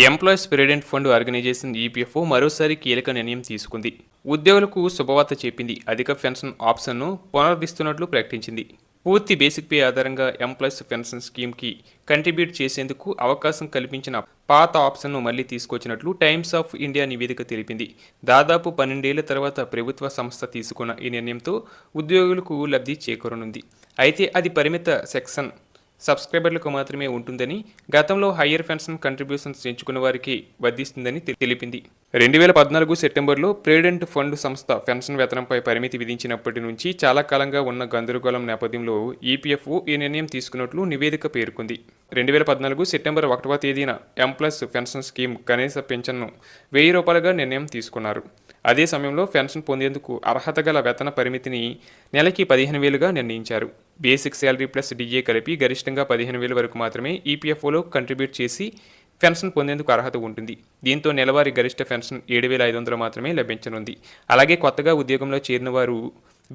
Employees Provident Fund Organisation EPFO మరోసారి కీలక నిర్ణయం తీసుకుంది. ఉద్యోగులకు శుభవార్త చెప్పింది. అధిక పెన్షన్ ఆప్షన్ను పునరుద్ధరిస్తున్నట్లు ప్రకటించింది. పూర్తి బేసిక్ పే ఆధారంగా ఎంప్లాయీస్ పెన్షన్ స్కీమ్కి కంట్రిబ్యూట్ చేసేందుకు అవకాశం కల్పించిన పాత ఆప్షన్ను మళ్లీ తీసుకొచ్చినట్లు టైమ్స్ ఆఫ్ ఇండియా నివేదిక తెలిపింది. దాదాపు 12 ఏళ్ల తర్వాత ప్రభుత్వ సంస్థ తీసుకున్న ఈ నిర్ణయంతో ఉద్యోగులకు లబ్ధి చేకూరనుంది. అయితే అది పరిమిత సెక్షన్ సబ్స్క్రైబర్లకు మాత్రమే ఉంటుందని, గతంలో హయ్యర్ పెన్షన్ కంట్రిబ్యూషన్స్ ఎంచుకున్న వారికి వర్తిస్తుందని తెలిపింది. 2014 సెప్టెంబర్లో ప్రావిడెంట్ ఫండ్ సంస్థ పెన్షన్ వేతనంపై పరిమితి విధించినప్పటి నుంచి చాలా కాలంగా ఉన్న గందరగోళం నేపథ్యంలో ఈపీఎఫ్ఓ ఈ నిర్ణయం తీసుకున్నట్లు నివేదిక పేర్కొంది. 2014 సెప్టెంబర్ 1వ తేదీన ఎంప్లాయీస్ పెన్షన్ స్కీమ్ కనీస పెన్షన్ను ₹1000గా నిర్ణయం తీసుకున్నారు. అదే సమయంలో పెన్షన్ పొందేందుకు అర్హత గల వేతన పరిమితిని నెలకి 15,000గా నిర్ణయించారు. బేసిక్ శాలరీ ప్లస్ డిఏ కలిపి గరిష్టంగా 15,000 వరకు మాత్రమే ఈపీఎఫ్ఓలో కంట్రిబ్యూట్ చేసి పెన్షన్ పొందేందుకు అర్హత ఉంటుంది. దీంతో నెలవారీ గరిష్ట పెన్షన్ 7,500 మాత్రమే లభించనుంది. అలాగే కొత్తగా ఉద్యోగంలో చేరిన వారు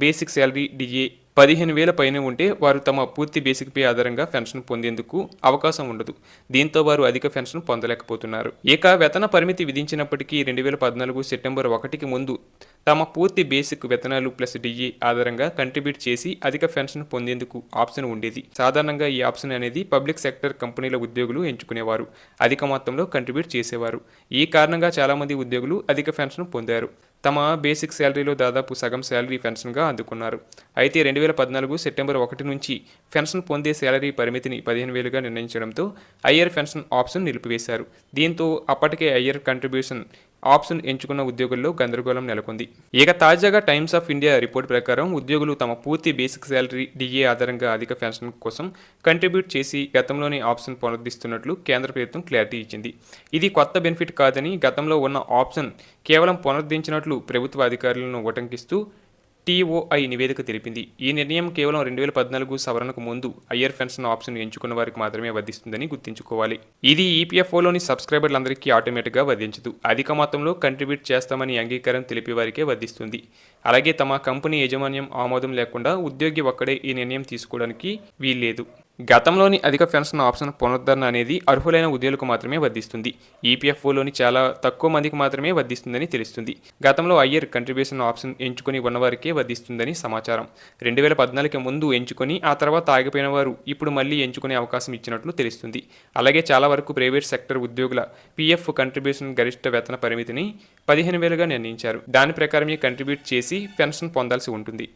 బేసిక్ శాలరీ డిఏ 15,000 పైన ఉంటే వారు తమ పూర్తి బేసిక్ పే ఆధారంగా పెన్షన్ పొందేందుకు అవకాశం ఉండదు. దీంతో వారు అధిక పెన్షన్ పొందలేకపోతున్నారు. ఇక వేతన పరిమితి విధించినప్పటికీ 2014 సెప్టెంబర్ 1కి ముందు తమ పూర్తి బేసిక్ వేతనాలు ప్లస్ డిఏ ఆధారంగా కంట్రిబ్యూట్ చేసి అధిక పెన్షన్ పొందేందుకు ఆప్షన్ ఉండేది. సాధారణంగా ఈ ఆప్షన్ అనేది పబ్లిక్ సెక్టర్ కంపెనీల ఉద్యోగులు ఎంచుకునేవారు. అధిక మొత్తంలో కంట్రిబ్యూట్ చేసేవారు. ఈ కారణంగా చాలామంది ఉద్యోగులు అధిక పెన్షన్ పొందారు. తమ బేసిక్ శాలరీలో దాదాపు సగం శాలరీ పెన్షన్గా అందుకున్నారు. అయితే 2014 సెప్టెంబర్ 1 నుంచి పెన్షన్ పొందే శాలరీ పరిమితిని 15,000గా నిర్ణయించడంతో హయ్యర్ పెన్షన్ ఆప్షన్ నిలిపివేశారు. దీంతో అప్పటికే హయ్యర్ కంట్రిబ్యూషన్ ఆప్షన్ ఎంచుకున్న ఉద్యోగుల్లో గందరగోళం నెలకొంది. ఇక తాజాగా టైమ్స్ ఆఫ్ ఇండియా రిపోర్ట్ ప్రకారం ఉద్యోగులు తమ పూర్తి బేసిక్ శాలరీ డిఏ ఆధారంగా అధిక పెన్షన్ కోసం కంట్రిబ్యూట్ చేసి గతంలోని ఆప్షన్ పునరుద్ధరిస్తున్నట్లు కేంద్ర ప్రభుత్వం క్లారిటీ ఇచ్చింది. ఇది కొత్త బెనిఫిట్ కాదని, గతంలో ఉన్న ఆప్షన్ కేవలం పునరుద్ధరించినట్లు ప్రభుత్వ అధికారులను ఉటంకిస్తూ టీఓఐ నివేదిక తెలిపింది. ఈ నిర్ణయం కేవలం 2014 సవరణకు ముందు హయ్యర్ పెన్షన్ ఆప్షన్ ఎంచుకున్న వారికి మాత్రమే వర్తిస్తుందని గుర్తుంచుకోవాలి. ఇది ఈపీఎఫ్ఓలోని సబ్స్క్రైబర్లందరికీ ఆటోమేటిక్గా వర్తించదు. అధిక మొత్తంలో కంట్రిబ్యూట్ చేస్తామని అంగీకారం తెలిపే వారికే వర్తిస్తుంది. అలాగే తమ కంపెనీ యాజమాన్యం ఆమోదం లేకుండా ఉద్యోగి ఒక్కడే ఈ నిర్ణయం తీసుకోవడానికి వీల్లేదు. గతంలోని అధిక పెన్షన్ ఆప్షన్ పునరుద్ధరణ అనేది అర్హులైన ఉద్యోగులకు మాత్రమే వర్తిస్తుంది. ఈపీఎఫ్ఓలోని చాలా తక్కువ మందికి మాత్రమే వర్తిస్తుందని తెలుస్తుంది. గతంలో హయ్యర్ కంట్రిబ్యూషన్ ఆప్షన్ ఎంచుకుని ఉన్నవారికే వర్తిస్తుందని సమాచారం. 2014కి ముందు ఎంచుకొని ఆ తర్వాత ఆగిపోయిన వారు ఇప్పుడు మళ్లీ ఎంచుకునే అవకాశం ఇచ్చినట్లు తెలుస్తుంది. అలాగే చాలా వరకు ప్రైవేట్ సెక్టర్ ఉద్యోగుల పీఎఫ్ కంట్రిబ్యూషన్ గరిష్ట వేతన పరిమితిని 15,000గా నిర్ణయించారు. దాని ప్రకారమే కంట్రిబ్యూట్ చేసి పెన్షన్ పొందాల్సి ఉంటుంది.